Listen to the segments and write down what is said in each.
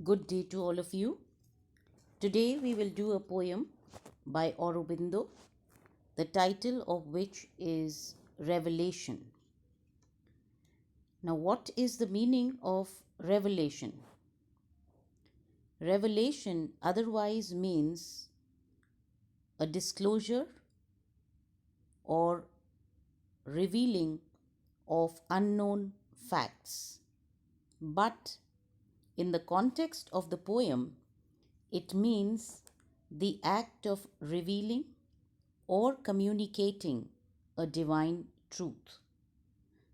Good day to all of you. Today we will do a poem by Aurobindo, the title of which is Revelation. Now, what is the meaning of revelation? Revelation otherwise means a disclosure or revealing of unknown facts. But in the context of the poem, it means the act of revealing or communicating a divine truth,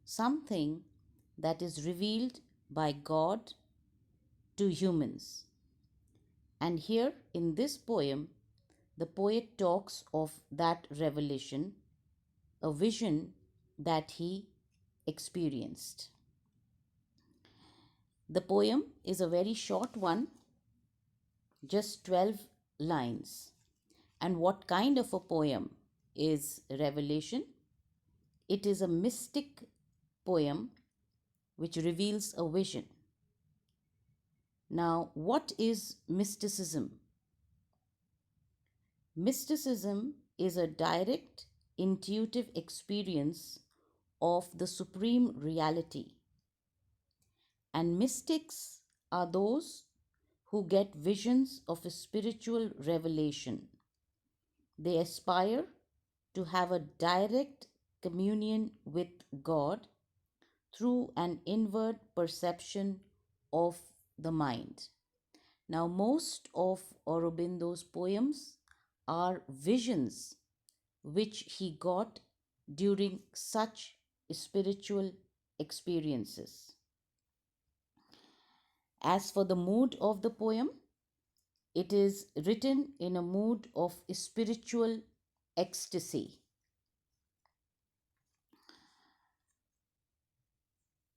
something that is revealed by God to humans. And here in this poem, the poet talks of that revelation, a vision that he experienced. The poem is a very short one, just 12 lines. And what kind of a poem is Revelation? It is a mystic poem which reveals a vision. Now, what is mysticism? Mysticism is a direct, intuitive experience of the supreme reality. And mystics are those who get visions of a spiritual revelation. They aspire to have a direct communion with God through an inward perception of the mind. Now, most of Aurobindo's poems are visions which he got during such spiritual experiences. As for the mood of the poem, it is written in a mood of spiritual ecstasy.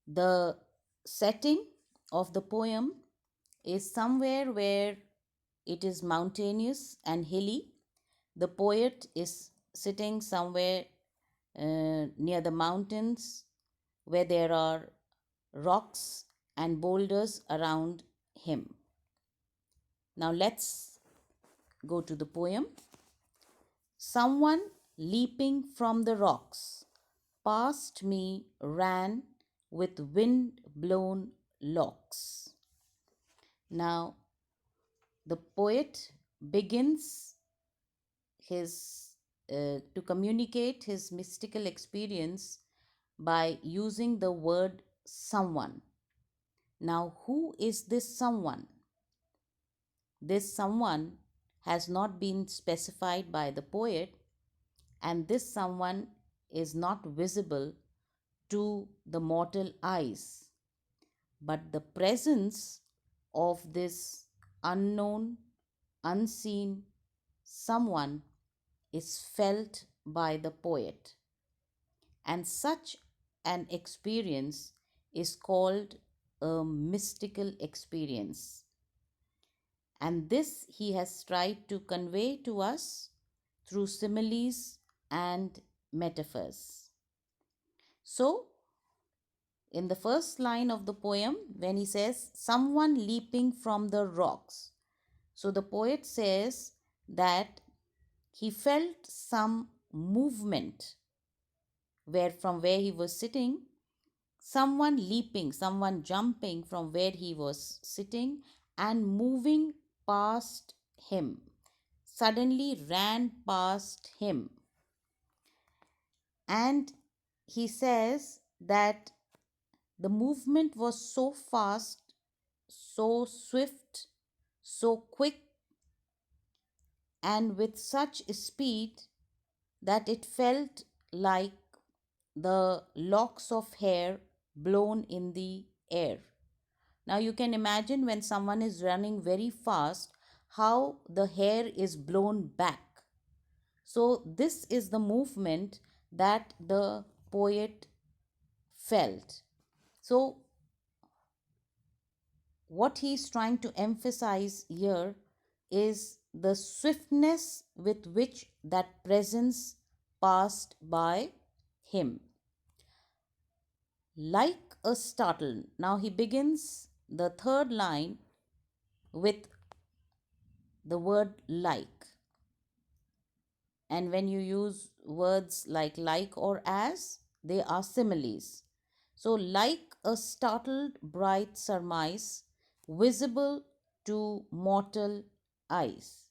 The setting of the poem is somewhere where it is mountainous and hilly. The poet is sitting somewhere near the mountains where there are rocks and boulders around him. Now let's go to the poem. Someone leaping from the rocks past me ran with wind-blown locks. Now, the poet begins to communicate his mystical experience by using the word someone. Now, who is this someone? This someone has not been specified by the poet, and this someone is not visible to the mortal eyes. But the presence of this unknown, unseen someone is felt by the poet. And such an experience is called a mystical experience. And this he has tried to convey to us through similes and metaphors. So, in the first line of the poem, when he says, someone leaping from the rocks, so the poet says that he felt some movement from where he was sitting, someone leaping, someone jumping from where he was sitting and moving past him, suddenly ran past him. And he says that the movement was so fast, so swift, so quick, and with such speed that it felt like the locks of hair blown in the air. Now you can imagine when someone is running very fast, how the hair is blown back. So this is the movement that the poet felt. So what he is trying to emphasize here is the swiftness with which that presence passed by him. Like a startle. Now he begins the third line with the word like. And when you use words like or as, they are similes. So, like a startled bright surmise visible to mortal eyes.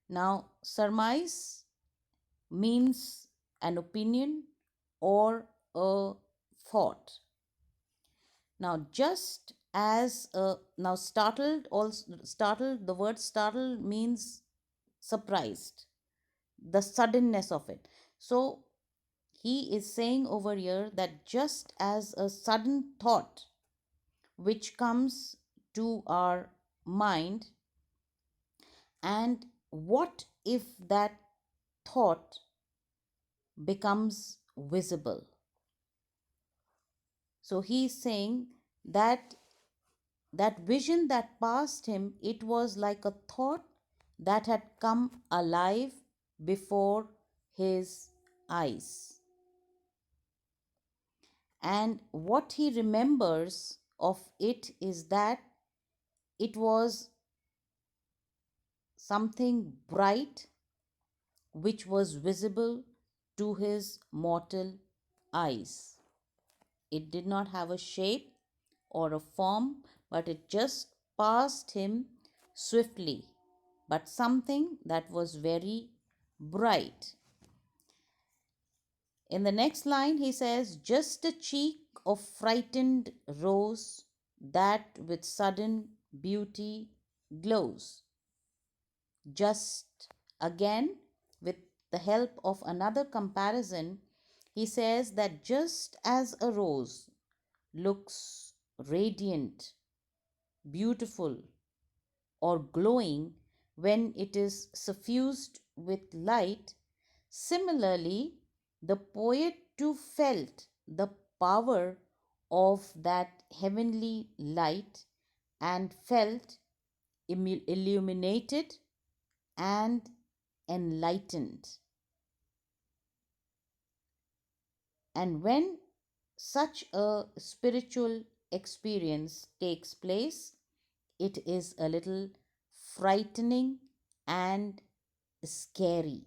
Now, surmise means an opinion or a thought. Now, just as now startled, also startled, the word startled means surprised, the suddenness of it. So he is saying over here that just as a sudden thought which comes to our mind, and what if that thought becomes visible? So he is saying that that vision that passed him, it was like a thought that had come alive before his eyes. And what he remembers of it is that it was something bright which was visible to his mortal eyes. It did not have a shape or a form, but it just passed him swiftly. But something that was very bright. In the next line, he says, just a cheek of frightened rose that with sudden beauty glows. Just again, with the help of another comparison, he says that just as a rose looks radiant, beautiful, or glowing when it is suffused with light, similarly, the poet too felt the power of that heavenly light and felt illuminated and enlightened. And when such a spiritual experience takes place, it is a little frightening and scary.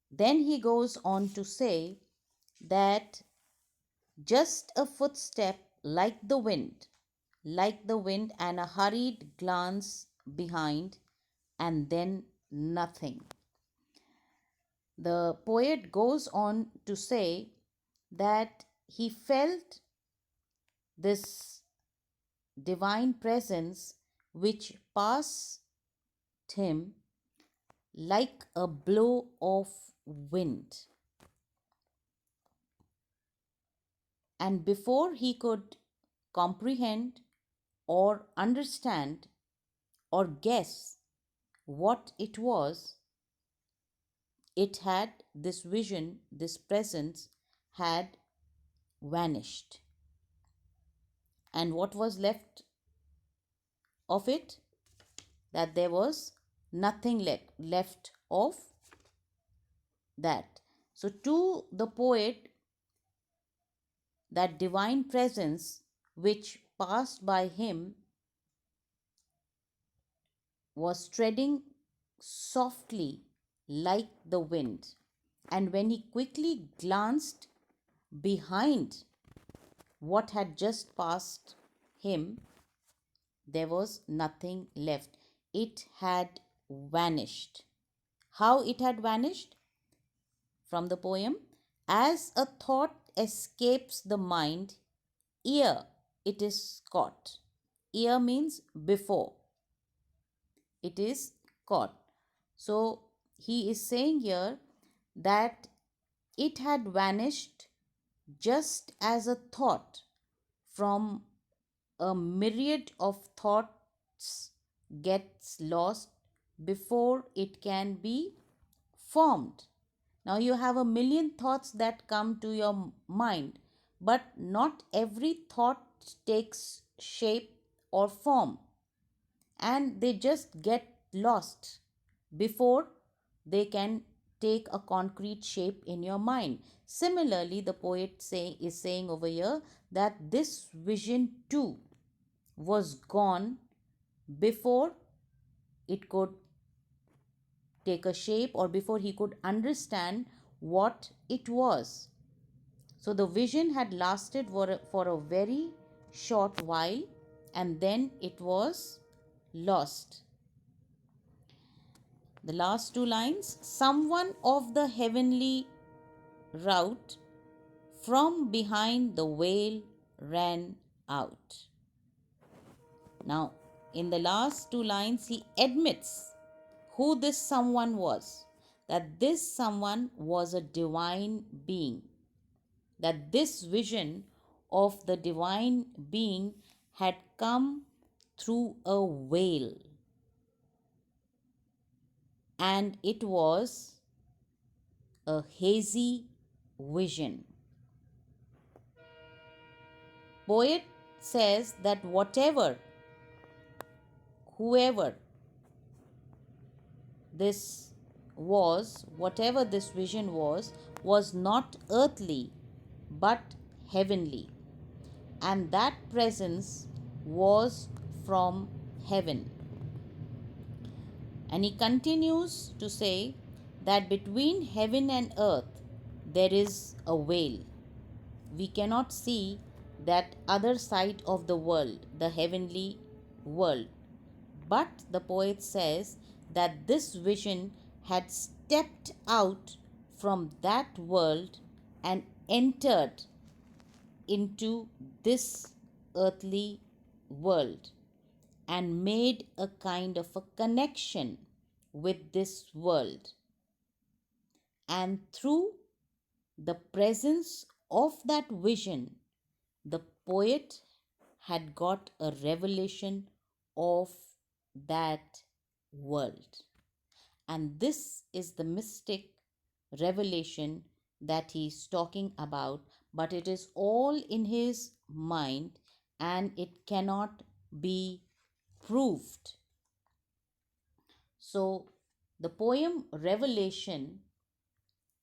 Then he goes on to say that just a footstep like the wind, and a hurried glance behind, and then nothing. The poet goes on to say that he felt this divine presence which passed him like a blow of wind. And before he could comprehend or understand or guess what it was, it had this vision, this presence had vanished. And what was left of it? That there was nothing left of that. So, to the poet, that divine presence which passed by him was treading softly like the wind. And when he quickly glanced behind what had just passed him, there was nothing left. It had vanished. How it had vanished? From the poem, as a thought escapes the mind, ere it is caught. Ere means before it is caught. So he is saying here that it had vanished just as a thought from a myriad of thoughts gets lost before it can be formed. Now you have a million thoughts that come to your mind, but not every thought takes shape or form, and they just get lost before they can take a concrete shape in your mind. Similarly, the poet is saying over here that this vision too was gone before it could take a shape or before he could understand what it was. So the vision had lasted for a very short while and then it was lost. The last two lines, someone of the heavenly route from behind the veil ran out. Now, in the last two lines, he admits who this someone was, that this someone was a divine being, that this vision of the divine being had come through a veil, and it was a hazy vision. Poet says that whoever this whatever this vision was not earthly but heavenly, and that presence was from heaven. And he continues to say that between heaven and earth there is a veil. We cannot see that other side of the world, the heavenly world. But the poet says that this vision had stepped out from that world and entered into this earthly world and made a kind of a connection with this world. And through the presence of that vision, the poet had got a revelation of that world. And this is the mystic revelation that he's talking about, but it is all in his mind and it cannot be proved. So, the poem Revelation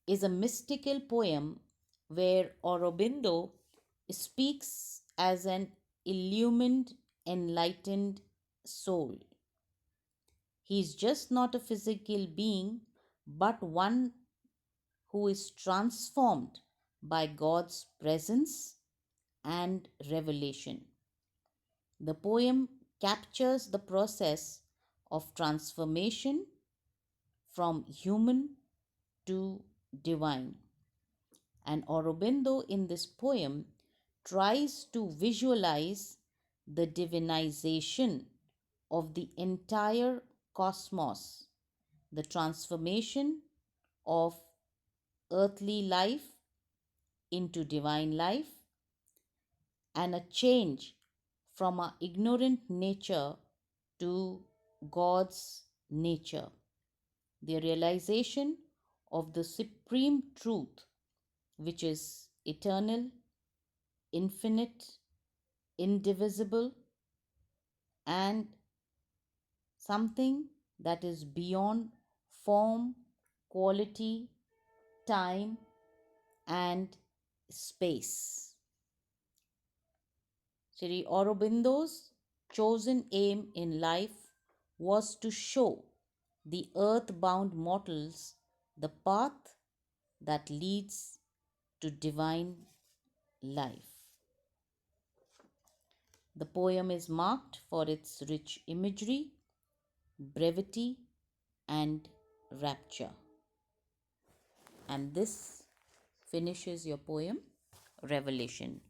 is a mystical poem where Aurobindo speaks as an illumined, enlightened soul. He is just not a physical being, but one who is transformed by God's presence and revelation. The poem captures the process of transformation from human to divine. And Aurobindo in this poem tries to visualize the divinization of the entire cosmos, the transformation of earthly life into divine life, and a change from our ignorant nature to God's nature. The realization of the supreme truth, which is eternal, infinite, indivisible, and something that is beyond form, quality, time, and space. Sri Aurobindo's chosen aim in life was to show the earth-bound mortals the path that leads to divine life. The poem is marked for its rich imagery, brevity, and rapture. And this finishes your poem, Revelation.